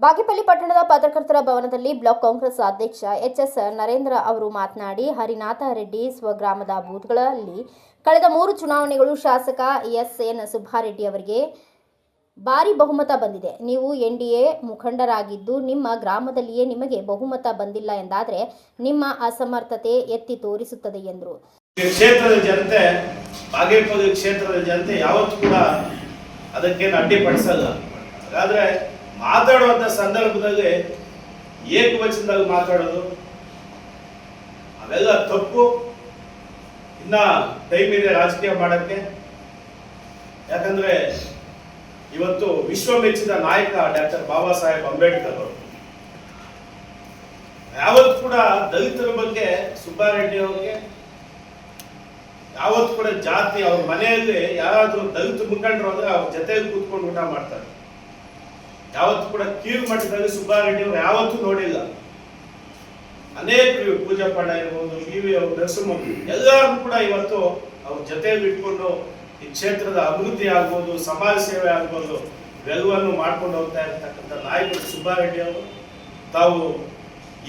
ಬಾಗೇಪಲ್ಲಿ ಪಟ್ಟಣದ ಪತ್ರಕರ್ತರ ಭವನದಲ್ಲಿ ಬ್ಲಾಕ್ ಕಾಂಗ್ರೆಸ್ ಅಧ್ಯಕ್ಷ ಎಚ್.ಎಸ್. ನರೇಂದ್ರ ಅವರು ಮಾತನಾಡಿ, ಹರಿನಾಥ ರೆಡ್ಡಿ ಸ್ವಗ್ರಾಮದ ಬೂತ್ಗಳಲ್ಲಿ ಕಳೆದ 3 ಚುನಾವಣೆಗಳು ಶಾಸಕ ಎಸ್.ಎನ್. ಸುಬ್ಬಾರೆಡ್ಡಿ ಅವರಿಗೆ ಭಾರಿ ಬಹುಮತ ಬಂದಿದೆ. ನೀವು ಎನ್ಡಿಎ ಮುಖಂಡರಾಗಿದ್ದು ನಿಮ್ಮ ಗ್ರಾಮದಲ್ಲಿಯೇ ನಿಮಗೆ ಬಹುಮತ ಬಂದಿಲ್ಲ ಎಂದಾದರೆ ನಿಮ್ಮ ಅಸಮರ್ಥತೆ ಎತ್ತಿ ತೋರಿಸುತ್ತದೆ ಎಂದರು. ಕ್ಷೇತ್ರದ ಜನತೆ, ಬಾಗೇಪಲ್ಲಿ ಕ್ಷೇತ್ರದ ಜನತೆ ಯಾವತ್ತೂ ಕೂಡ ಅದಕ್ಕೆ ಅಡ್ಡಿಪಡಿಸಲ್ಲ. ಹಾಗಾದ್ರೆ ಮಾತಾಡುವಂತ ಸಂದರ್ಭದಲ್ಲಿ ಏಕವಚನದಲ್ಲಿ ಮಾತಾಡೋದು ಅವೆಲ್ಲ ತಪ್ಪು. ಇನ್ನ ಟೈಮ್ ಇದೆ ರಾಜಕೀಯ ಮಾಡಕ್ಕೆ. ಯಾಕಂದ್ರೆ ಇವತ್ತು ವಿಶ್ವ ಮೆಚ್ಚಿದ ನಾಯಕ ಡಾಕ್ಟರ್ ಬಾಬಾ ಸಾಹೇಬ್ ಅಂಬೇಡ್ಕರ್ ಅವರು ಯಾವತ್ತು ಕೂಡ ದಲಿತರ ಬಗ್ಗೆ, ಸುಬ್ಬಾರೆಡ್ಡಿ ಅವರಿಗೆ ಯಾವತ್ತು ಕೂಡ ಜಾತಿ, ಅವ್ರ ಮನೆಯಲ್ಲಿ ಯಾರಾದ್ರೂ ದಲಿತ ಮುಖಂಡರು ಅಂದ್ರೆ ಅವ್ರ ಜೊತೆಗೆ ಕೂತ್ಕೊಂಡು ಊಟ ಮಾಡ್ತಾರೆ. ಯಾವತ್ತು ಕೂಡ ಕೀಳು ಮಟ್ಟದಲ್ಲಿ ಸುಬ್ಬಾರೆಡ್ಡಿ ಅವರು ಯಾವತ್ತೂ ನೋಡಿಲ್ಲ. ಅನೇಕ ಪೂಜಾ ಪಂಡ ಇರ್ಬೋದು, ವಿ ಅವರು, ನರಸಿಂಹ ಎಲ್ಲರೂ ಕೂಡ ಇವತ್ತು ಅವ್ರ ಜೊತೆಯಲ್ಲಿ ಇಟ್ಕೊಂಡು ಈ ಕ್ಷೇತ್ರದ ಅಭಿವೃದ್ಧಿ ಆಗ್ಬೋದು, ಸಮಾಜ ಸೇವೆ ಆಗ್ಬೋದು, ಇವೆಲ್ಲವನ್ನು ಮಾಡ್ಕೊಂಡು ಹೋಗ್ತಾ ಇರ್ತಕ್ಕಂಥ ನಾಯಕರು ಸುಬ್ಬಾರೆಡ್ಡಿ ಅವರು. ತಾವು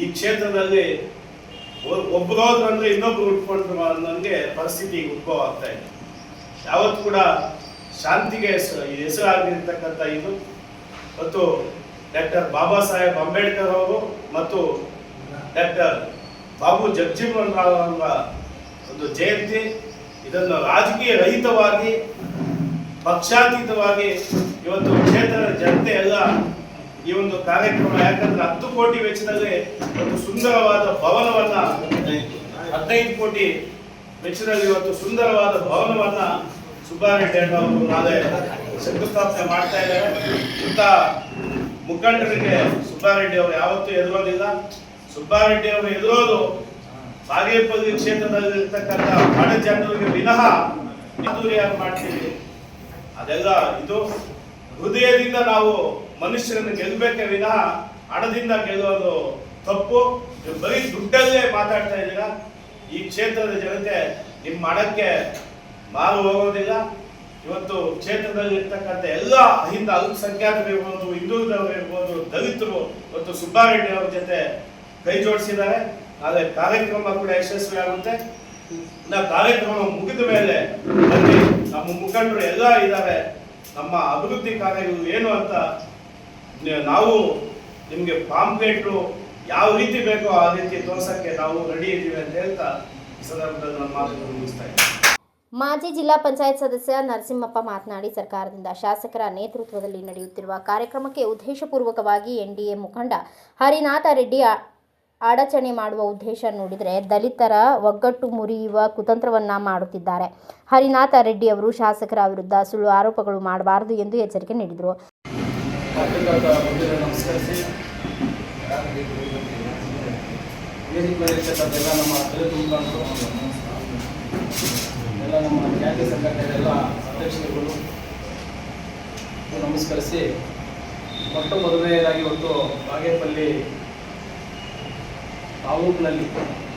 ಈ ಕ್ಷೇತ್ರದಲ್ಲಿ ಒಬ್ಬರೋದ್ರು ಅಂದ್ರೆ ಇನ್ನೊಬ್ರು ಉಟ್ಕೊಂಡು ನನಗೆ ಪರಿಸ್ಥಿತಿ ಉದ್ಭವ ಆಗ್ತಾ ಇದೆ. ಯಾವತ್ತು ಕೂಡ ಶಾಂತಿಗೆ ಹೆಸರಾಗಿರ್ತಕ್ಕಂಥ ಇದು ಮತ್ತು ಡಾಕ್ಟರ್ ಬಾಬಾ ಸಾಹೇಬ್ ಅಂಬೇಡ್ಕರ್ ಅವರು ಮತ್ತು ಡಾಕ್ಟರ್ ಬಾಬು ಜಗಜೀವನ್ ರಾವ್ ಅವರ ಒಂದು ಜಯಂತಿ, ಇದನ್ನು ರಾಜಕೀಯ ರಹಿತವಾಗಿ, ಪಕ್ಷಾತೀತವಾಗಿ ಇವತ್ತು ಕ್ಷೇತ್ರದ ಜನತೆ ಎಲ್ಲ ಈ ಒಂದು ಕಾರ್ಯಕ್ರಮ, ಯಾಕಂದ್ರೆ 10 ಕೋಟಿ ವೆಚ್ಚದಲ್ಲಿ ಒಂದು ಸುಂದರವಾದ ಭವನವನ್ನ, 15 ಕೋಟಿ ವೆಚ್ಚದಲ್ಲಿ ಇವತ್ತು ಸುಂದರವಾದ ಭವನವನ್ನ ಸುಬ್ಬಾರೆಡ್ಡಿ ಅವರು ನಾಳೆ ಶಂಕುಸ್ಥಾಪನೆ ಮಾಡ್ತಾ ಇದ್ದಾರೆ. ಇಂಥ ಮುಖಂಡರಿಗೆ ಸುಬ್ಬಾರೆಡ್ಡಿ ಅವರು ಯಾವತ್ತೂ ಎದುರೋದಿಲ್ಲ. ಸುಬ್ಬಾರೆಡ್ಡಿ ಅವರು ಎದುರೋದು ಬಾಗೇಪಲ್ಲಿ ಕ್ಷೇತ್ರದಲ್ಲಿ ಇರ್ತಕ್ಕಂಥ ಬಡ ಜನರಿಗೆ ವಿನಃ ಮಾಧುರ್ಯಾಗಿ ಮಾಡ್ತೀವಿ. ಅದೆಲ್ಲ ಇದು ಹೃದಯದಿಂದ ನಾವು ಮನುಷ್ಯರನ್ನು ಗೆಲ್ಲಬೇಕೇ ವಿನಃ ಹಣದಿಂದ ಗೆಲ್ಲೋದು ತಪ್ಪು. ನೀವು ಬರೀ ದುಡ್ಡಲ್ಲೇ ಮಾತಾಡ್ತಾ ಇದ್ದೀರಾ. ಈ ಕ್ಷೇತ್ರದ ಜನತೆ ನಿಮ್ಮ ಹಣಕ್ಕೆ ಮಾರು ಹೋಗೋದಿಲ್ಲ. ಇವತ್ತು ಕ್ಷೇತ್ರದಲ್ಲಿ ಇರ್ತಕ್ಕಂಥ ಎಲ್ಲ ಹಿಂದ ಅಲ್ಪಸಂಖ್ಯಾತರು ಇರ್ಬೋದು, ಹಿಂದುಳಿದವರು ಇರ್ಬೋದು, ದಲಿತರು ಇವತ್ತು ಸುಬ್ಬಾರೆಡ್ಡಿ ಅವರ ಜೊತೆ ಕೈ ಜೋಡಿಸಿದ್ದಾರೆ. ನಾಳೆ ಕಾರ್ಯಕ್ರಮ ಕೂಡ ಯಶಸ್ವಿ ಆಗುತ್ತೆ. ಕಾರ್ಯಕ್ರಮ ಮುಗಿದ ಮೇಲೆ ನಮ್ಮ ಮುಖಂಡರು ಎಲ್ಲ ಇದ್ದಾರೆ. ನಮ್ಮ ಅಭಿವೃದ್ಧಿ ಕಾರ್ಯಗಳು ಏನು ಅಂತ ನಾವು ನಿಮ್ಗೆ ಪಾಂಪ್ಲೆಟ್ರು ಯಾವ ರೀತಿ ಬೇಕೋ ಆ ರೀತಿ ತೋರ್ಸಕ್ಕೆ ನಾವು ರೆಡಿ ಇದ್ದೀವಿ ಅಂತ ಹೇಳ್ತಾ ಈ ಸಂದರ್ಭದಲ್ಲಿ ನಮ್ಮ ಮಾತುಗಳನ್ನು ಮುಗಿಸ್ತಾ ಇದ್ದೀವಿ. ಮಾಜಿ ಜಿಲ್ಲಾ ಪಂಚಾಯತ್ ಸದಸ್ಯ ನರಸಿಂಹಪ್ಪ ಮಾತನಾಡಿ, ಸರ್ಕಾರದಿಂದ ಶಾಸಕರ ನೇತೃತ್ವದಲ್ಲಿ ನಡೆಯುತ್ತಿರುವ ಕಾರ್ಯಕ್ರಮಕ್ಕೆ ಉದ್ದೇಶಪೂರ್ವಕವಾಗಿ ಎನ್ಡಿಎ ಮುಖಂಡ ಹರಿನಾಥ ರೆಡ್ಡಿ ಅಡಚಣೆ ಮಾಡುವ ಉದ್ದೇಶ ನೋಡಿದರೆ ದಲಿತರ ಒಗ್ಗಟ್ಟು ಮುರಿಯುವ ಕುತಂತ್ರವನ್ನ ಮಾಡುತ್ತಿದ್ದಾರೆ. ಹರಿನಾಥ ರೆಡ್ಡಿ ಅವರು ಶಾಸಕರ ವಿರುದ್ಧ ಸುಳ್ಳು ಆರೋಪಗಳು ಮಾಡಬಾರದು ಎಂದು ಎಚ್ಚರಿಕೆ ನೀಡಿದರು. ನಮ್ಮ ಜಾತಿ ಸಂಘಟನೆಗಳ ಅಧ್ಯಕ್ಷರುಗಳು ನಮಸ್ಕರಿಸಿ, ಮೊದಲನೆಯದಾಗಿ ಇವತ್ತು ಬಾಗೇಪಲ್ಲಿ ತಾಲೂಕಿನಲ್ಲಿ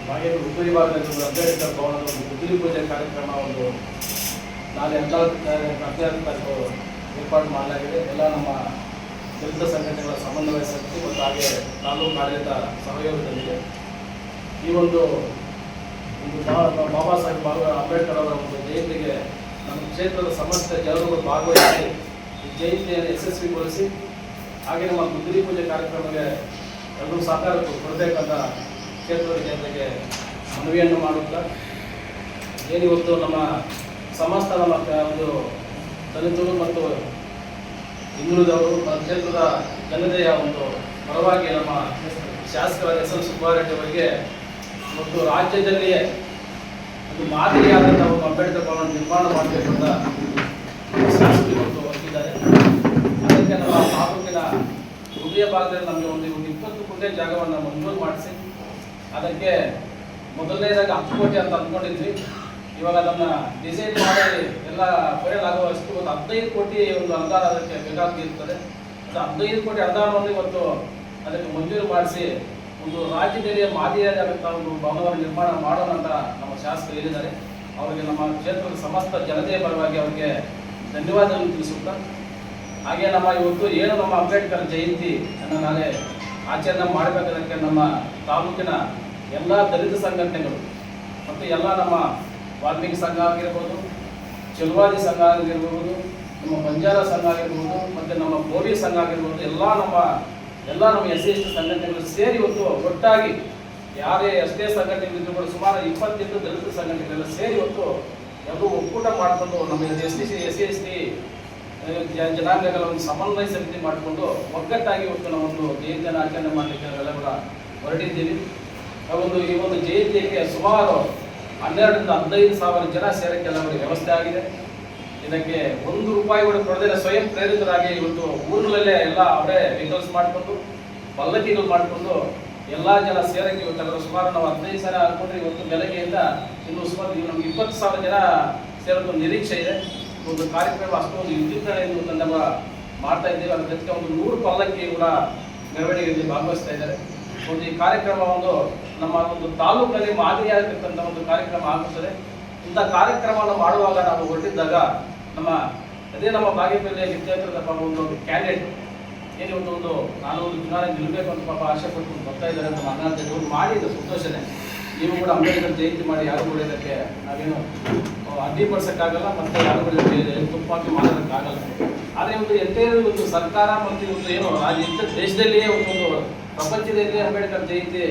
ಬಾಗೇಪಲ್ಲಿ ಉತ್ತರಿ ಭಾಗದಲ್ಲಿ ಒಂದು ಅಂಬೇಡ್ಕರ್ ಭವನದ ಒಂದು ಗುದ್ದಲಿ ಪೂಜೆ ಕಾರ್ಯಕ್ರಮ ಒಂದು ನಾಳೆ 14 ತಾರೀಕು ಏರ್ಪಾಡು ಮಾಡಲಾಗಿದೆ. ಎಲ್ಲ ನಮ್ಮ ದಲಿತ ಸಂಘಟನೆಗಳ ಸಮನ್ವಯ ಸಮಿತಿ ಮತ್ತು ಹಾಗೆ ತಾಲೂಕು ಆಡಳಿತ ಸಹಯೋಗದಲ್ಲಿದೆ. ಈ ಒಂದು ಬಾಬಾ ಸಾಹೇಬ್ ಅಂಬೇಡ್ಕರ್ ಅವರ ಒಂದು ಜಯಂತಿಗೆ ನಮ್ಮ ಕ್ಷೇತ್ರದ ಸಮಸ್ತ ಜನರು ಭಾಗವಹಿಸಿ ಈ ಜಯಂತಿಯನ್ನು ಯಶಸ್ವಿಗೊಳಿಸಿ ಹಾಗೆ ನಮ್ಮ ಗುದ್ದಲಿ ಪೂಜೆ ಕಾರ್ಯಕ್ರಮಕ್ಕೆ ಎಲ್ಲರೂ ಸಹಕಾರ ಕೊಡಬೇಕಂತ ಕ್ಷೇತ್ರದ ಜನತೆಗೆ ಮನವಿಯನ್ನು ಮಾಡುತ್ತಾ, ಏನಿವತ್ತು ನಮ್ಮ ಸಮಸ್ತ ನಮ್ಮ ಒಂದು ದಲಿತರು ಮತ್ತು ಹಿಂದುಳಿದವರು ಕ್ಷೇತ್ರದ ಜನತೆಯ ಒಂದು ಪರವಾಗಿ ನಮ್ಮ ಶಾಸಕರಾದ ಎಸ್.ಎನ್. ಸುಬ್ಬಾರೆಡ್ಡಿ ಅವರಿಗೆ ಮತ್ತು ರಾಜ್ಯದಲ್ಲಿಯೇ ಒಂದು ಮಾದರಿಯಾದಂಥ ಒಂದು ಅಂಬೇಡ್ಕರ್ ಭವನ ನಿರ್ಮಾಣ ಮಾಡಬೇಕು ಅಂತ ಶಾಸಕರು ಇವತ್ತು ಹೊರಟಿದ್ದಾರೆ. ಅದಕ್ಕೆ ನಮ್ಮ ತಾಲೂಕಿನ ಹೃದಯ ಭಾಗದಲ್ಲಿ ನಮಗೆ ಒಂದು 20 ಕೋಟಿ ಜಾಗವನ್ನು ಮಂಜೂರು ಮಾಡಿಸಿ, ಅದಕ್ಕೆ ಮೊದಲನೇದಾಗಿ 10 ಕೋಟಿ ಅಂತ ಅಂದ್ಕೊಂಡಿದ್ವಿ. ಇವಾಗ ಅದನ್ನು ಡಿಸೈನ್ ಮಾಡಿ ಎಲ್ಲ ಫೈನಲ್ ಆಗುವಷ್ಟು ಒಂದು 15 ಕೋಟಿ ಒಂದು ಅನುದಾನ ಅದಕ್ಕೆ ಬೇಕಾಗಿರ್ತದೆ. ಅದು 15 ಕೋಟಿ ಅನುದಾನವನ್ನು ಇವತ್ತು ಅದಕ್ಕೆ ಮಂಜೂರು ಮಾಡಿಸಿ ಒಂದು ರಾಜ್ಯದಲ್ಲಿ ಮಾದರಿಯಾದಂಥ ಒಂದು ಭವನವನ್ನು ನಿರ್ಮಾಣ ಮಾಡೋಣ ಅಂತ ನಮ್ಮ ಶಾಸಕರು ಹೇಳಿದ್ದಾರೆ. ಅವರಿಗೆ ನಮ್ಮ ಕ್ಷೇತ್ರದ ಸಮಸ್ತ ಜನತೆಯ ಪರವಾಗಿ ಅವರಿಗೆ ಧನ್ಯವಾದಗಳನ್ನು ತಿಳಿಸುತ್ತಾ ಹಾಗೆ ನಮ್ಮ ಇವತ್ತು ಏನು ನಮ್ಮ ಅಂಬೇಡ್ಕರ್ ಜಯಂತಿ ಅನ್ನು ನಾಳೆ ಆಚರಣೆ ಮಾಡಬೇಕಾದಕ್ಕೆ ನಮ್ಮ ತಾಲೂಕಿನ ಎಲ್ಲ ದಲಿತ ಸಂಘಟನೆಗಳು ಮತ್ತು ಎಲ್ಲ ನಮ್ಮ ವಾಲ್ಮೀಕಿ ಸಂಘ ಆಗಿರ್ಬೋದು, ಚಲುವಾದಿ ಸಂಘ ಆಗಿರ್ಬೋದು, ನಮ್ಮ ಬಂಜಾರ ಸಂಘ ಆಗಿರ್ಬೋದು, ಮತ್ತು ನಮ್ಮ ಪೊಲೀಸ್ ಸಂಘ ಆಗಿರ್ಬೋದು, ಎಲ್ಲ ನಮ್ಮ SC ST ಸಂಘಟನೆಗಳು ಸೇರಿ ಇವತ್ತು ಒಟ್ಟಾಗಿ ಯಾರೇ ಎಷ್ಟೇ ಸಂಘಟನೆಗಳಿದ್ರು ಕೂಡ ಸುಮಾರು 28 ದಲಿತ ಸಂಘಟನೆಗಳೆಲ್ಲ ಸೇರಿ ಇವತ್ತು ಎಲ್ಲರೂ ಒಕ್ಕೂಟ ಮಾಡಿಕೊಂಡು ನಮ್ಮ SC ST ಜನಾಂಗಗಳ ಒಂದು ಸಮನ್ವಯ ಸಮಿತಿ ಮಾಡಿಕೊಂಡು ಒಗ್ಗಟ್ಟಾಗಿ ಇವತ್ತು ನಾವೊಂದು ಜಯಂತಿಯನ್ನು ಆಚರಣೆ ಮಾಡಲಿಕ್ಕೆ ನಾವೆಲ್ಲ ಕೂಡ ಹೊರಟಿದ್ದೀವಿ. ಈ ಒಂದು ಜಯಂತಿಗೆ ಸುಮಾರು 12 ರಿಂದ 15 ಸಾವಿರ ಜನ ಸೇರಕ್ಕೆಲ್ಲ ವ್ಯವಸ್ಥೆ ಆಗಿದೆ. ಇದಕ್ಕೆ ₹1 ಕೂಡ ಕೊಡದೇ ಸ್ವಯಂ ಪ್ರೇರಿತರಾಗಿ ಇವತ್ತು ಊರುಗಳಲ್ಲೇ ಎಲ್ಲ ಅವರೇ ವೆಹಿಕಲ್ಸ್ ಮಾಡಿಕೊಂಡು ಪಲ್ಲಕ್ಕಿಗಳು ಮಾಡಿಕೊಂಡು ಎಲ್ಲ ಜನ ಸೇರಕ್ಕೆ ಇವತ್ತೆಲ್ಲ ಸುಮಾರು ನಾವು 15 ಸಾವಿರ ಅನ್ಕೊಂಡ್ರೆ ಇವತ್ತು ಬೆಳಗ್ಗೆಯಿಂದ ಇನ್ನು ಸುಮಾರು ನಮ್ಗೆ 20,000 ಜನ ಸೇರೋದು ನಿರೀಕ್ಷೆ ಇದೆ. ಒಂದು ಕಾರ್ಯಕ್ರಮ ಅಷ್ಟೊಂದು ವಿದ್ಯುತ್ತೆಂದು ತಂಡ ಮಾಡ್ತಾ ಇದ್ದೇವೆ. ಅದ್ರ ಜೊತೆಗೆ ಒಂದು 100 ಪಲ್ಲಕ್ಕಿ ಕೂಡ ಮೆರವಣಿಗೆಯಲ್ಲಿ ಭಾಗವಹಿಸ್ತಾ ಇದ್ದಾರೆ. ಈ ಕಾರ್ಯಕ್ರಮ ನಮ್ಮ ಒಂದು ತಾಲೂಕಲ್ಲಿ ಮಾದರಿಯಾಗಿರ್ತಕ್ಕಂಥ ಒಂದು ಕಾರ್ಯಕ್ರಮ ಆಗುತ್ತದೆ. ಇಂಥ ಕಾರ್ಯಕ್ರಮವನ್ನು ಮಾಡುವಾಗ ನಾವು ಹೊರಟಿದ್ದಾಗ ನಮ್ಮ ಬಾಗೇಪಲ್ಲಿ ಕ್ಷೇತ್ರದ ಒಂದು ಕ್ಯಾಂಡಿಡೇಟ್ ಒಂದು ನಾನು ಒಂದು ಚುನಾವಣೆ ನಿಲ್ಲಬೇಕು ಅಂತ ಆಶೆ ಪಟ್ಟು ಬರ್ತಾ ಇದ್ದಾರೆ ಅಂತ ಮಾತನಾಡ್ತಿದ್ರು. ಮಾಡಿದ್ದು ಸಂತೋಷನೇ. ನೀವು ಕೂಡ ಅಂಬೇಡ್ಕರ್ ಜಯಂತಿ ಮಾಡಿ ಯಾರು ಕೂಡ ಇದಕ್ಕೆ ನಾವೇನು ಅಡ್ಡಿಪಡಿಸೋಕ್ಕಾಗಲ್ಲ, ಮತ್ತು ಯಾರು ಕೂಡ ತುಪ್ಪಾಕಿ ಮಾಡೋದಕ್ಕಾಗಲ್ಲ. ಆದರೆ ಎಂದೇ ಒಂದು ಸರ್ಕಾರ ಮತ್ತು ಏನು ದೇಶದಲ್ಲಿಯೇ ಒಂದು ಪ್ರಪಂಚದಲ್ಲಿ ಅಂಬೇಡ್ಕರ್ ಜಯಂತಿ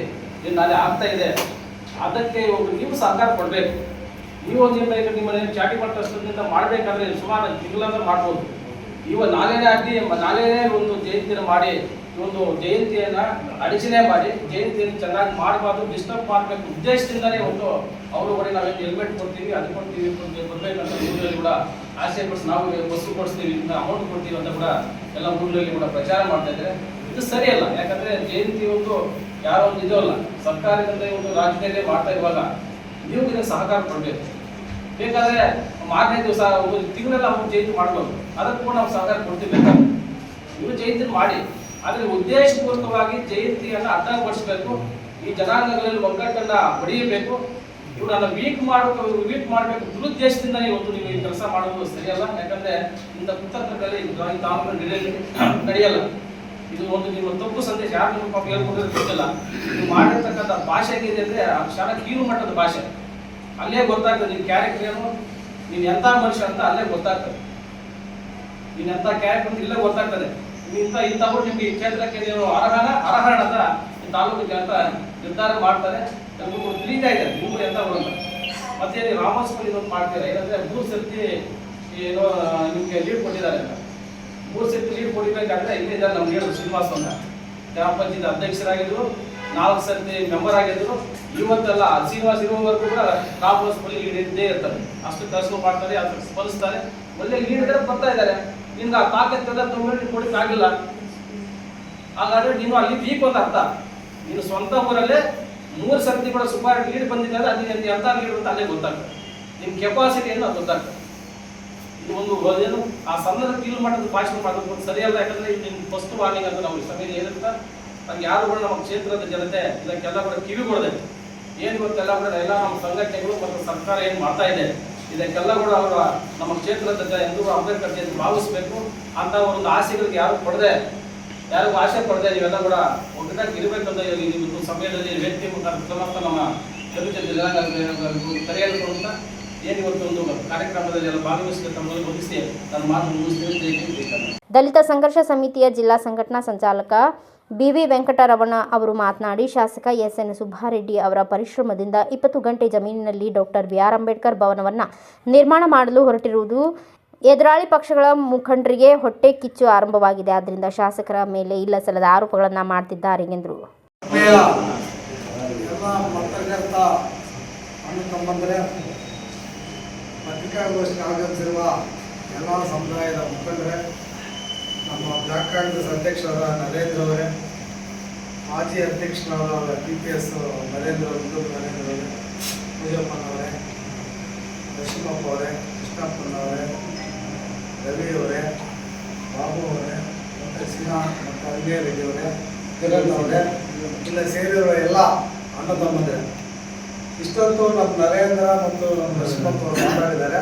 ನಾಳೆ ಆಗ್ತಾ ಇದೆ. ಅದಕ್ಕೆ ನೀವು ಸಹಕಾರ ಕೊಡಬೇಕು. ನೀವು ನಿಮ್ಮ ಚಾಟಿ ಮಟ್ಟದಿಂದ ಮಾಡಬೇಕಾದ್ರೆ ಸುಮಾರು ತಿಂಗಳಂದ್ರೆ ಮಾಡ್ಬೋದು. ನಾಳೆನೇ ಒಂದು ಜಯಂತಿಯನ್ನು ಮಾಡಿ ಒಂದು ಜಯಂತಿಯನ್ನು ಅಡಚಣೆ ಮಾಡಿ ಜಯಂತಿಯನ್ನು ಚೆನ್ನಾಗಿ ಮಾಡಬಾರ್ದು, ಡಿಸ್ಟರ್ಬ್ ಮಾಡಬೇಕು ಉದ್ದೇಶದಿಂದಲೇ ಅವರು ಕೂಡ ನಾವೇನು ಹೆಲ್ಮೆಟ್ ಕೊಡ್ತೀವಿ, ಅದು ಕೊಡ್ತೀವಿ ಕೊಡಬೇಕಂತ ಊರಲ್ಲಿ ಕೂಡ ಆಸೆ ಪಡಿಸಿ ನಾವು ಬಸ್ಸು ಕೊಡಿಸ್ತೀವಿ, ಅಮೌಂಟ್ ಕೊಡ್ತೀವಿ ಅಂತ ಕೂಡ ಎಲ್ಲ ಊರಲ್ಲಿ ಕೂಡ ಪ್ರಚಾರ ಮಾಡ್ತಾ ಇದ್ದಾರೆ. ಇದು ಸರಿಯಲ್ಲ. ಯಾಕಂದ್ರೆ ಜಯಂತಿ ಯಾರೋ ಒಂದು ಇದಲ್ಲ, ಸರ್ಕಾರದಿಂದ ರಾಜ್ಯದಲ್ಲೇ ಮಾಡ್ತಾ ಇರುವಾಗ ನೀವು ಇದಕ್ಕೆ ಸಹಕಾರ ಕೊಡಬೇಕು. ಬೇಕಾದ್ರೆ ಮಾರನೇ ದಿವಸ ತಿಂಗಳೆಲ್ಲ ಅವ್ರು ಜಯಂತಿ ಮಾಡ್ಬೋದು, ಅದಕ್ಕೂ ಕೂಡ ನಾವು ಸಹಕಾರ ಕೊಡ್ತೀವಿ. ಬೇಕಾದ್ರೆ ನೀವು ಜಯಂತಿ ಮಾಡಿ, ಆದರೆ ಉದ್ದೇಶಪೂರ್ವಕವಾಗಿ ಜಯಂತಿಯನ್ನು ಅಡ್ಡಗೊಳಿಸಬೇಕು. ಈ ಜನಾಂಗಗಳಲ್ಲಿ ಒಗ್ಗಟ್ಟನ್ನು ಹೊಡೆಯಬೇಕು. ಇವರನ್ನ ವೀಕ್ ಮಾಡಬೇಕು ದುರುದ್ದೇಶದಿಂದ ನೀವು ಈ ಕೆಲಸ ಮಾಡುವುದು ಸರಿಯಲ್ಲ. ಯಾಕಂದ್ರೆ ಇಂಥ ಕುತಂತ್ರಗಳಲ್ಲಿ ಈ ತಾಲೂಕು ನಡೆಯಲ್ಲ. ಇದು ನಿಮ್ಮ ತಪ್ಪು ಸಂದೇಶ. ಯಾರು ನಿಮ್ಮ ಪಾಪ ಹೇಳ್ಕೊಡೋದು ಗೊತ್ತಿಲ್ಲ. ನೀವು ಮಾಡಿರ್ತಕ್ಕಂಥ ಭಾಷೆ ಹೇಗಿದೆ ಅಂದರೆ ಕ್ಷಣ ಕೀಳು ಮಟ್ಟದ ಭಾಷೆ. ಅಲ್ಲೇ ಗೊತ್ತಾಗ್ತದೆ ನಿಮ್ಮ ಕ್ಯಾರೆಕ್ಟರ್ ಏನು, ನೀನು ಎಂಥ ಮನುಷ್ಯ ಅಂತ ಅಲ್ಲೇ ಗೊತ್ತಾಗ್ತದೆ. ನೀನು ಎಂಥ ಕ್ಯಾರೆಕ್ಟರ್ ಅಂತ ಇಲ್ಲೇ ಗೊತ್ತಾಗ್ತದೆ. ಇಂಥವ್ರು ನಿಮ್ಗೆ ಈ ಕ್ಷೇತ್ರಕ್ಕೆ ನೀವು ಅರ್ಹನ ಅಂತ ಈ ತಾಲೂಕಿಗೆ ಅಂತ ನಿರ್ಧಾರ ಮಾಡ್ತಾರೆ. ನಮಗೂ ತಿಳಿತಾ ಇದೆ ನೀವು ಎಂತ ಬರುತ್ತೆ. ಮತ್ತೆ ರಾಮಸ್ವಾಮಿ ಇದೊಂದು ಮಾಡ್ತೀರಾ. ಏನಂದ್ರೆ 3 ಸರ್ತಿ ಏನೋ ನಿಮ್ಗೆ ಲೀಡ್ ಕೊಟ್ಟಿದ್ದಾರೆ ಅಂತ. 3 ಸರ್ತಿ ಲೀಡ್ ಕೊಡಬೇಕಾದ್ರೆ ಇಲ್ಲೇ ಇದ್ದಾರೆ ನಮ್ಗೆ ಹೇಳೋದು ಶ್ರೀನಿವಾಸ ಅಂತ. ಗ್ರಾಮ ಪಂಚಾಯತ್ ಅಧ್ಯಕ್ಷರಾಗಿದ್ರು, 4 ಸರ್ತಿ ಮೆಂಬರ್ ಆಗಿದ್ರು. ಇವತ್ತೆಲ್ಲ ಶ್ರೀನಿವಾಸ ಇರುವವರೆಗೂ ಕೂಡ ರಾಮಸ್ವಾಮಿ ಲೀಡ್ ಇದ್ದೇ ಇರ್ತಾರೆ. ಅಷ್ಟು ಕೆಲಸ ಮಾಡ್ತಾರೆ, ಅಷ್ಟು ಸ್ಪಂದಿಸ್ತಾರೆ, ಒಳ್ಳೆ ಲೀಡರ್ ಬರ್ತಾ ಇದ್ದಾರೆ. ನಿಮ್ಗೆ ಆ ತಾಕತ್ತೆಲ್ಲ ತೊಂದರೆ ಕೊಡಕ್ಕಾಗಿಲ್ಲ. ಹಾಗಾದ್ರೆ ನೀನು ಅಲ್ಲಿ ವೀಕ್ ಅಂತ ಅರ್ಥ. ನೀನು ಸ್ವಂತ ಊರಲ್ಲೇ 3 ಸರ್ತಿ ಕೂಡ ಸುಮಾರು ಲೀಡ್ ಬಂದಿದ್ದಾರೆ. ಅದು ಎಂತ ಲೀಡ್ ಅಂತ ಅಲ್ಲೇ ಗೊತ್ತಾಗ್ತದೆ. ನಿಮ್ಮ ಕೆಪಾಸಿಟಿ ಏನು ಅದು ಗೊತ್ತಾಗ್ತದೆ. ಇದು ಏನು ಆ ಸಣ್ಣದ ಕೀಳು ಮಟ್ಟದ ಭಾಷಣ ಮಾಡೋದು ಸರಿಯಲ್ಲ. ಯಾಕಂದ್ರೆ ಇದು ನಿಮ್ಮ ಫಸ್ಟ್ ವಾರ್ನಿಂಗ್ ಅಂತ ನಾವು ಸಮಿತಿ ಏನಿರ್ತ ನಮ್ಗೆ ಯಾರು ಕೂಡ ನಮ್ಮ ಕ್ಷೇತ್ರದ ಜನತೆ ಇದಕ್ಕೆಲ್ಲ ಕೂಡ ಕಿವಿಗೊಡದೆ ಏನು ಗೊತ್ತೆಲ್ಲ ಕೂಡ ಎಲ್ಲ ನಮ್ಮ ಸಂಘಟನೆಗಳು ಮತ್ತು ಸರ್ಕಾರ ಏನು ಮಾಡ್ತಾ ಇದೆ ಇದಕ್ಕೆಲ್ಲ ಕೂಡ ಅವರ ನಮ್ಮ ಕ್ಷೇತ್ರದ ಎಂದು ಅಂಬೇಡ್ಕರ್ ಜಯಂತಿ ಭಾವಿಸಬೇಕು ಅಂತ ಒಂದು ಆಸೆಗಳಿಗೆ ಯಾರಿಗೂ ಆಸೆ ಪಡದೆ ನೀವೆಲ್ಲ ಕೂಡ ಒಗ್ಗಟ್ಟಾಗಿ ಇರಬೇಕಂತ ಈ ಸಮಯದಲ್ಲಿ ವ್ಯಕ್ತಿ ಮುಖಾಂತರ ನಮ್ಮ ಕರೆಯನ್ನು ಕೊಡುತ್ತಾ ಏನಿವತ್ತು ಒಂದು ಕಾರ್ಯಕ್ರಮದಲ್ಲಿ ಎಲ್ಲ ಭಾಗವಹಿಸಿದ ಮುಗಿಸಿ ನನ್ನ ಮಾತು ಮುಗಿಸ್ತೀನಿ. ದಲಿತ ಸಂಘರ್ಷ ಸಮಿತಿಯ ಜಿಲ್ಲಾ ಸಂಘಟನಾ ಸಂಚಾಲಕ BV ವೆಂಕಟರಮಣ ಅವರು ಮಾತನಾಡಿ, ಶಾಸಕ SN ಸುಬ್ಬಾರೆಡ್ಡಿ ಅವರ ಪರಿಶ್ರಮದಿಂದ 20 ಗಂಟೆ ಜಮೀನಿನಲ್ಲಿ ಡಾಕ್ಟರ್ BR ಅಂಬೇಡ್ಕರ್ ಭವನವನ್ನು ನಿರ್ಮಾಣ ಮಾಡಲು ಹೊರಟಿರುವುದು ಎದುರಾಳಿ ಪಕ್ಷಗಳ ಮುಖಂಡರಿಗೆ ಹೊಟ್ಟೆ ಕಿಚ್ಚು ಆರಂಭವಾಗಿದೆ. ಆದ್ದರಿಂದ ಶಾಸಕರ ಮೇಲೆ ಇಲ್ಲಸಲ್ಲದ ಆರೋಪಗಳನ್ನು ಮಾಡ್ತಿದ್ದಾರೆ ಎಂದರು. ಪತ್ರಿಕಾಗೋಷ್ಠಿ ಆಗಮಿಸಿರುವ ಎಲ್ಲ ಸಮುದಾಯದ ಮುಖಂಡರೇ, ನಮ್ಮ ಬ್ಲಾಕ್ ಕಾಂಗ್ರೆಸ್ ಅಧ್ಯಕ್ಷರಾದ ನರೇಂದ್ರ ಅವರೇ, ಮಾಜಿ ಅಧ್ಯಕ್ಷರಾದ TPS ನರೇಂದ್ರ ಅವರೇ, ಪೂಜಪ್ಪನವರೇ, ಲಕ್ಷ್ಮಪ್ಪ ಅವರೇ, ಕೃಷ್ಣಪ್ಪನವರೇ, ರವಿ ಅವರೇ, ಬಾಬು ಅವರೇ, ಮತ್ತು ಸಿನ್ಹಾ ಮತ್ತು ಅನ್ಯ ರೆಡ್ಡಿ ಅವರೇ, ಕಿರಣ್ ಅವರೇ, ಇಲ್ಲ ಸೇರಿರುವ ಎಲ್ಲ ಅಣ್ಣ ತಮ್ಮಂದಿರೇ, ಇಷ್ಟೊತ್ತು ನಮ್ಮ ನರೇಂದ್ರ ಮತ್ತು ನಮ್ಮ ಲಕ್ಷ್ಮಪ್ಪ ಅವರು ಮಾತಾಡಿದ್ದಾರೆ.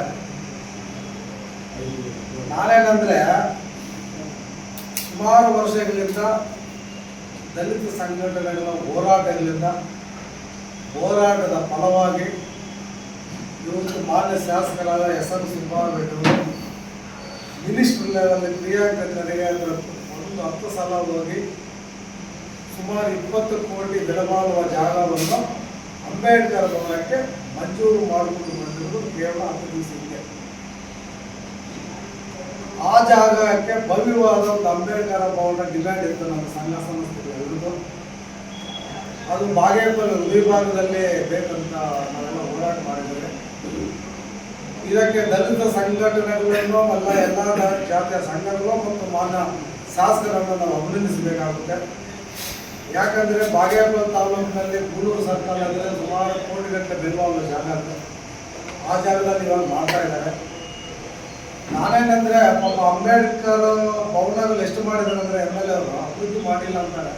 ನಾನೇನಂದರೆ ಸುಮಾರು ವರ್ಷಗಳಿಂದ ದಲಿತ ಸಂಘಟನೆಗಳ ಹೋರಾಟದ ಫಲವಾಗಿ ಇವತ್ತು ಮಾನ್ಯ ಶಾಸಕರಾದ ಎಸ್.ಎನ್. ಸುಬ್ಬಾರೆಡ್ಡಿ ಮಿನಿಸ್ಟರ್ ಲೆವೆಲ್ ಪ್ರಿಯಾಂಕ ಖರ್ಗೆ ಅವರ 10 ಸಲ ಹೋಗಿ ಸುಮಾರು 20 ಕೋಟಿ ಬೆಲೆ ಬಾಳುವ ಜಾಗವನ್ನು ಅಂಬೇಡ್ಕರ್ ಭವನಕ್ಕೆ ಮಂಜೂರು ಮಾಡಿಕೊಂಡು ಬಂದಿರುವುದು ಕೇವಲ 10 ದಿವಸ ಹಿಂದೆ. ಆ ಜಾಗಕ್ಕೆ ಭವ್ಯವಾದ ಒಂದು ಅಂಬೇಡ್ಕರ್ ಭವನ ಡಿಮ್ಯಾಂಡ್ ಇತ್ತು ನಮ್ಮ ಸಂಘ ಸಂಸ್ಥೆಗಳು. ಅದು ಬಾಗೇಪಲ್ಲಿ ವಿಭಾಗದಲ್ಲಿ ಬೇಕಂತ ನಾವೆಲ್ಲ ಹೋರಾಟ ಮಾಡಿದ್ದೇವೆ. ಇದಕ್ಕೆ ದಲಿತ ಸಂಘಟನೆಗಳನ್ನು ಎಲ್ಲ ಜಾತಿಯ ಸಂಘಗಳು ಮತ್ತು ಮಾನ್ಯ ಶಾಸಕರನ್ನು ನಾವು ಅಭಿನಂದಿಸಬೇಕಾಗುತ್ತೆ. ಯಾಕಂದರೆ ಬಾಗೇಪಲ್ಲಿ ತಾಲೂಕಿನಲ್ಲಿ ಗೂಳೂರು ಸರ್ಕಲ್ ಅಂದರೆ ಸುಮಾರು ಕೋಟಿಗಟ್ಟಲೆ ಬೆಲೆಬಾಳುವ ಜಾಗ ಇದೆ. ಆ ಜಾಗದಲ್ಲಿ ಇವಾಗ ಮಾಡ್ತಾ ಇದ್ದಾರೆ. ನಾನೇನಂದರೆ ಪಾಪ ಅಂಬೇಡ್ಕರ್ ಭವನಗಳು ಎಷ್ಟು ಮಾಡಿದ್ದಾರೆ ಅಂದರೆ MLA ಅವರು ಅಭಿವೃದ್ಧಿ ಮಾಡಿಲ್ಲ ಅಂತಾರೆ.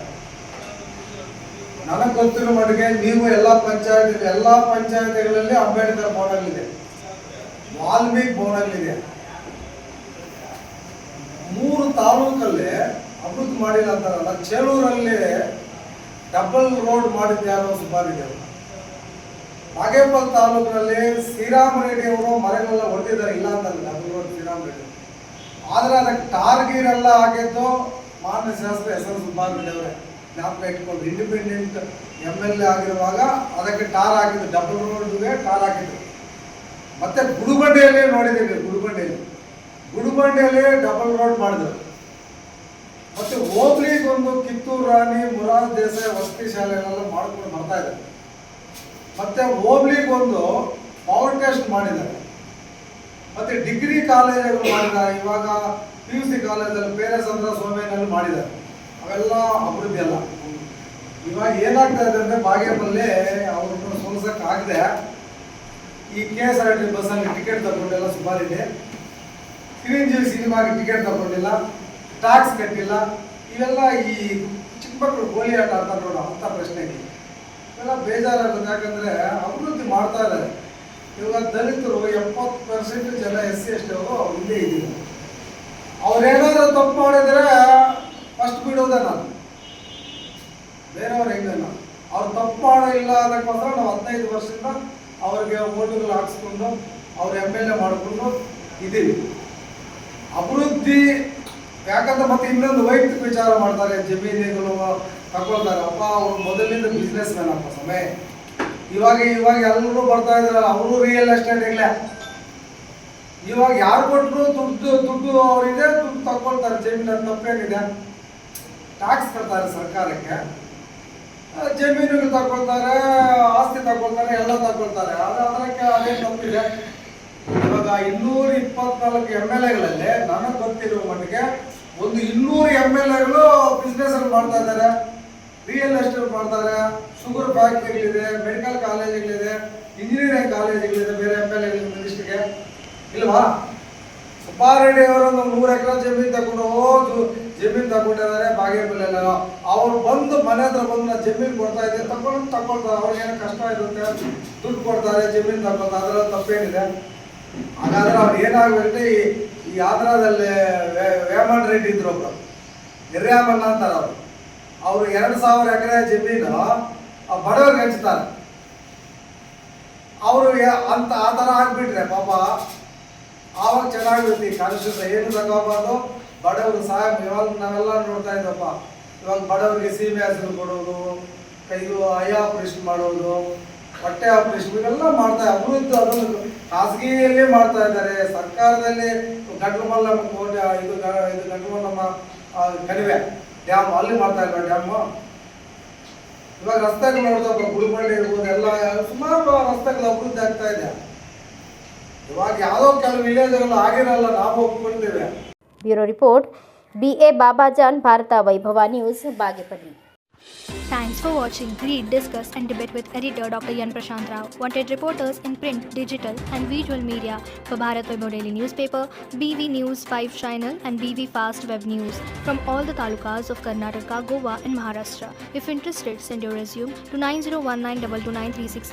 ನನಗೆ ಗೊತ್ತಿರೋ ಮಟ್ಟಿಗೆ ನೀವು ಎಲ್ಲ ಪಂಚಾಯತಿಗಳಲ್ಲಿ ಅಂಬೇಡ್ಕರ್ ಭವನಗಳಿದೆ, ವಾಲ್ಮೀಕಿ ಭವನಗಳಿದೆ. 3 ತಾಲೂಕಲ್ಲಿ ಅಭಿವೃದ್ಧಿ ಮಾಡಿಲ್ಲ ಅಂತಾರಲ್ಲ. ಚೇಳೂರಲ್ಲಿ ಡಬಲ್ ರೋಡ್ ಮಾಡಿದ್ದು ಯಾರೋ ಸುಬ್ಬಾರೆಡ್ಡಿ ಅವರು. ಬಾಗೇಪಲ್ಲಿ ತಾಲೂಕಿನಲ್ಲಿ ಶ್ರೀರಾಮರೆಡ್ಡಿ ಅವರು ಮರಗಳೆಲ್ಲ ಹೊಡೆದಿದ್ದಾರೆ, ಇಲ್ಲ ಅಂತಲ್ಲ ಡಬಲ್ ರೋಡ್ ಶ್ರೀರಾಮರೆಡ್ಡಿ. ಆದರೆ ಅದಕ್ಕೆ ಟಾರ್ಗೀರೆಲ್ಲ ಆಗಿದ್ದು ಮಾನ್ಯ ಶಾಸಕ ಎಸ್.ಎನ್. ಸುಬ್ಬಾರೆಡ್ಡಿ ಅವರೇ. ಜ್ಞಾಪಕ ಇಟ್ಕೊಂಡು ಇಂಡಿಪೆಂಡೆಂಟ್ MLA ಆಗಿರುವಾಗ ಅದಕ್ಕೆ ಟಾರ್ ಹಾಕಿದ್ದು, ಡಬಲ್ ರೋಡ್ಗೆ ಟಾರ್ ಹಾಕಿದ್ದು. ಮತ್ತೆ ಗುಡುಬಂಡೆಯಲ್ಲಿ ನೋಡಿದ್ದೀವಿ, ಗುಡುಬಂಡೆಯಲ್ಲಿ ಡಬಲ್ ರೋಡ್ ಮಾಡಿದ್ರು. ಮತ್ತೆ ಹೋಬ್ಳಿಗೊಂದು ಕಿತ್ತೂರು ರಾಣಿ ಮುರಾರ್ ದೇಸಾಯಿ ವಸತಿ ಶಾಲೆಗಳೆಲ್ಲ ಮಾಡ್ಕೊಂಡು ಬರ್ತಾ ಇದ್ದಾರೆ. ಮತ್ತೆ ಹೋಬ್ಳಿಗೊಂದು ಪವರ್ ಟೆಸ್ಟ್ ಮಾಡಿದ್ದಾರೆ. ಮತ್ತೆ ಡಿಗ್ರಿ ಕಾಲೇಜುಗಳು ಮಾಡಿದ್ದಾರೆ. ಇವಾಗ PUC ಕಾಲೇಜಲ್ಲಿ ಪೇರೆಸಂದ್ರ ಸೋಮೇನಲ್ಲಿ ಮಾಡಿದ್ದಾರೆ. ಅವೆಲ್ಲ ಅಭಿವೃದ್ಧಿ ಅಲ್ಲ. ಇವಾಗ ಏನಾಗ್ತಾ ಇದೆ ಅಂದರೆ ಬಾಗೇಪಲ್ಲಿ ಅವ್ರನ್ನ ಸೋಲ್ಸೋಕ್ಕಾಗದೆ ಈ KSRT ಬಸ್ಸಲ್ಲಿ ಟಿಕೆಟ್ ತಗೊಂಡಿಲ್ಲ ಸುಬ್ಬಾರೆಡ್ಡಿ, ಚಿರಂಜೀವಿ ಸಿನಿಮಾಗೆ ಟಿಕೆಟ್ ತಗೊಂಡಿಲ್ಲ, ಟ್ಯಾಕ್ಸ್ ಕಟ್ಟಿಲ್ಲ. ಇವೆಲ್ಲ ಈ ಚಿಕ್ಕ ಮಕ್ಕಳು ಗೋಲಿ ಆಟ ಆಡ್ತಾರೆ ನೋಡೋ ಅಂಥ ಪ್ರಶ್ನೆಗೆ ಇವೆಲ್ಲ ಬೇಜಾರಾಗುತ್ತೆ. ಯಾಕಂದರೆ ಅಭಿವೃದ್ಧಿ ಮಾಡ್ತಾ ಇದ್ದಾರೆ. ಇವಾಗ ದಲಿತರು 70% ಜನ SC ST ಅವರು ಇಲ್ಲೇ ಇದ್ದೀವಿ. ಅವ್ರೇನಾದರೂ ತಪ್ಪು ಮಾಡಿದರೆ ಫಸ್ಟ್ ಬಿಡೋದೇ ನಾನು, ಬೇರೆಯವ್ರು ಹೆಂಗೆ ನಾನು. ಅವ್ರು ತಪ್ಪು ಮಾಡಿಲ್ಲ ಅದಕ್ಕೋಸ್ಕರ ನಾವು 15 ವರ್ಷದಿಂದ ಅವ್ರಿಗೆ ಓಟುಗಳು ಹಾಕ್ಸ್ಕೊಂಡು ಅವ್ರ MLA ಮಾಡಿಕೊಂಡು ಇದ್ದೀವಿ. ಅಭಿವೃದ್ಧಿ ಯಾಕಂದ್ರೆ ಮತ್ತೆ ಇನ್ನೊಂದು ವೈಯಕ್ತಿಕ ವಿಚಾರ ಮಾಡ್ತಾರೆ, ಜಮೀನುಗಳು ತಗೊಳ್ತಾರೆ. ಅಪ್ಪ ಅವ್ರು ಮೊದಲಿಂದ ಬಿಸ್ನೆಸ್ ಮ್ಯಾನ್ ಅಪ್ಪ ಸಮಯ. ಇವಾಗ ಎಲ್ಲರೂ ಬರ್ತಾ ಇದ್ದಾರೆ, ಅವರು ರಿಯಲ್ ಎಸ್ಟೇಟ್ ಇಲ್ಲ. ಇವಾಗ ಯಾರು ಕೊಟ್ಟರು ದುಡ್ಡು ಅವರಿಗೆ ದುಡ್ಡು ತಗೊಳ್ತಾರೆ. ಜಮೀನು ತಪ್ಪೇನಿದೆ, ಟ್ಯಾಕ್ಸ್ ಕಟ್ತಾರೆ ಸರ್ಕಾರಕ್ಕೆ, ಜಮೀನುಗಳು ತಗೊಳ್ತಾರೆ, ಆಸ್ತಿ ತಗೊಳ್ತಾರೆ, ಎಲ್ಲ ತಗೊಳ್ತಾರೆ. ಅದಕ್ಕೆ ಅದೇನು ತಪ್ಪಿದೆ. ಇವಾಗ 224 MLAಗಳಲ್ಲಿ ನನಗೆ ಗೊತ್ತಿರುವ ಮಟ್ಟಿಗೆ ಒಂದು 200 MLAಗಳು ಬಿಸ್ನೆಸ್ ಮಾಡ್ತಾ ಇದ್ದಾರೆ, ರಿಯಲ್ ಎಸ್ಟೇಟ್ ಮಾಡ್ತಾರೆ, ಶುಗರ್ ಫ್ಯಾಕ್ಟ್ರಿಗಳಿದೆ, ಮೆಡಿಕಲ್ ಕಾಲೇಜುಗಳಿದೆ, ಇಂಜಿನಿಯರಿಂಗ್ ಕಾಲೇಜುಗಳಿದೆ ಬೇರೆ MLAಗಳು ಮಿನಿಸ್ಟ್ರಿಗೆ ಇಲ್ವಾ. ಸುಬ್ಬಾರೆಡ್ಡಿ ಅವರೊಂದು 100 ಎಕರೆ ಜಮೀನು ತಗೊಂಡು ಜಮೀನು ತಗೊಂಡಿದ್ದಾರೆ ಬಾಗೇಪಲ್ಲೆಲ್ಲ. ಅವ್ರು ಬಂದು ಮನೆ ಹತ್ರ ಬಂದು ಜಮೀನು ಕೊಡ್ತಾ ಇದ್ದಾರೆ, ತಗೊಳ್ತಾರೆ. ಅವ್ರಿಗೇನು ಕಷ್ಟ ಇರುತ್ತೆ, ದುಡ್ಡು ಕೊಡ್ತಾರೆ, ಜಮೀನು ತಗೊಳ್ತಾರೆ, ಅದರಲ್ಲಿ ತಪ್ಪೇನಿದೆ. ಹಾಗಾದ್ರೆ ಅವ್ರು ಏನಾಗಬೇಕು, ಈ ಆಂಧ್ರದಲ್ಲಿ ವೇಮನ್ ರೆಡ್ಡಿ ಇದ್ರು ಒಬ್ರು, ಹಿರಿಯಾಮಣ್ಣ ಅಂತಾರೆ ಅವರು 2000 ಎಕರೆ ಜಮೀನು ಬಡವರಿಗೆ ಹಂಚ್ತಾರೆ. ಅವರು ಅಂತ ಆ ಥರ ಆಗಿಬಿಟ್ರೆ ಪಾಪ ಆವಾಗ ಚೆನ್ನಾಗಿರುತ್ತೆ. ಕಾನ್ಸ್ಟಿಟ್ಯೂಷನ್ ಏನು ತಗೋಬಾರ್ದು, ಬಡವರು ಸಹಾಯ. ಇವಾಗ ನಾವೆಲ್ಲ ನೋಡ್ತಾ ಇದ್ದಪ್ಪ, ಇವಾಗ ಬಡವರಿಗೆ ಸೀಮೆ ಹಸಿರು ಕೊಡೋದು, ಇದು ಐ ಆಪರೇಷನ್ ಮಾಡೋದು, ಹೊಟ್ಟೆ ಆಪರೇಷನ್ ಇವೆಲ್ಲ ಮಾಡ್ತಾರೆ. ಅಭಿವೃದ್ಧಿ ಅದನ್ನು ಖಾಸಗಿಯಲ್ಲಿ ಮಾಡ್ತಾ ಇದ್ದಾರೆ. ಸರ್ಕಾರದಲ್ಲಿ ಗಂಟಲಮಲ್ಲಮ್ಮ ಕೋಟೆ ಇದು ಗಂಟಲಮಲ್ಲಮ್ಮ ಕಣಿವೆ ಡ್ಯಾಮ್ ಅಲ್ಲಿ ಮಾಡ್ತಾ ಇದ್ದಾರೆ ಡ್ಯಾಮು. ಇವಾಗ ರಸ್ತೆಗಳು ನೋಡ್ದಪ್ಪ, ಗುಡಿಬಂಡೆ ಇರ್ಬೋದು, ಎಲ್ಲ ಸುಮಾರು ರಸ್ತೆಗಳು ಅಭಿವೃದ್ಧಿ ಆಗ್ತಾ ಇದೆ. ಇವಾಗ ಯಾವುದೋ ಕೆಲವು ವಿಲೇಜ್ಗಳು ಆಗಿರಲ್ಲ, ನಾವು ಒಪ್ಕೊಳ್ತೇವೆ. Bureau report BA Babajan, Bharat Vaibhav news, Bagepalli. Thanks for watching. Read, discuss and debate with editor Dr. Yan Prashant Rao. Wanted reporters in print, digital and visual media for Bharat Vaibhav Daily Newspaper, BV News 5 Channel and BV Fast Web News from all the talukas of Karnataka, Goa and Maharashtra. If interested, send your resume to 9019229369.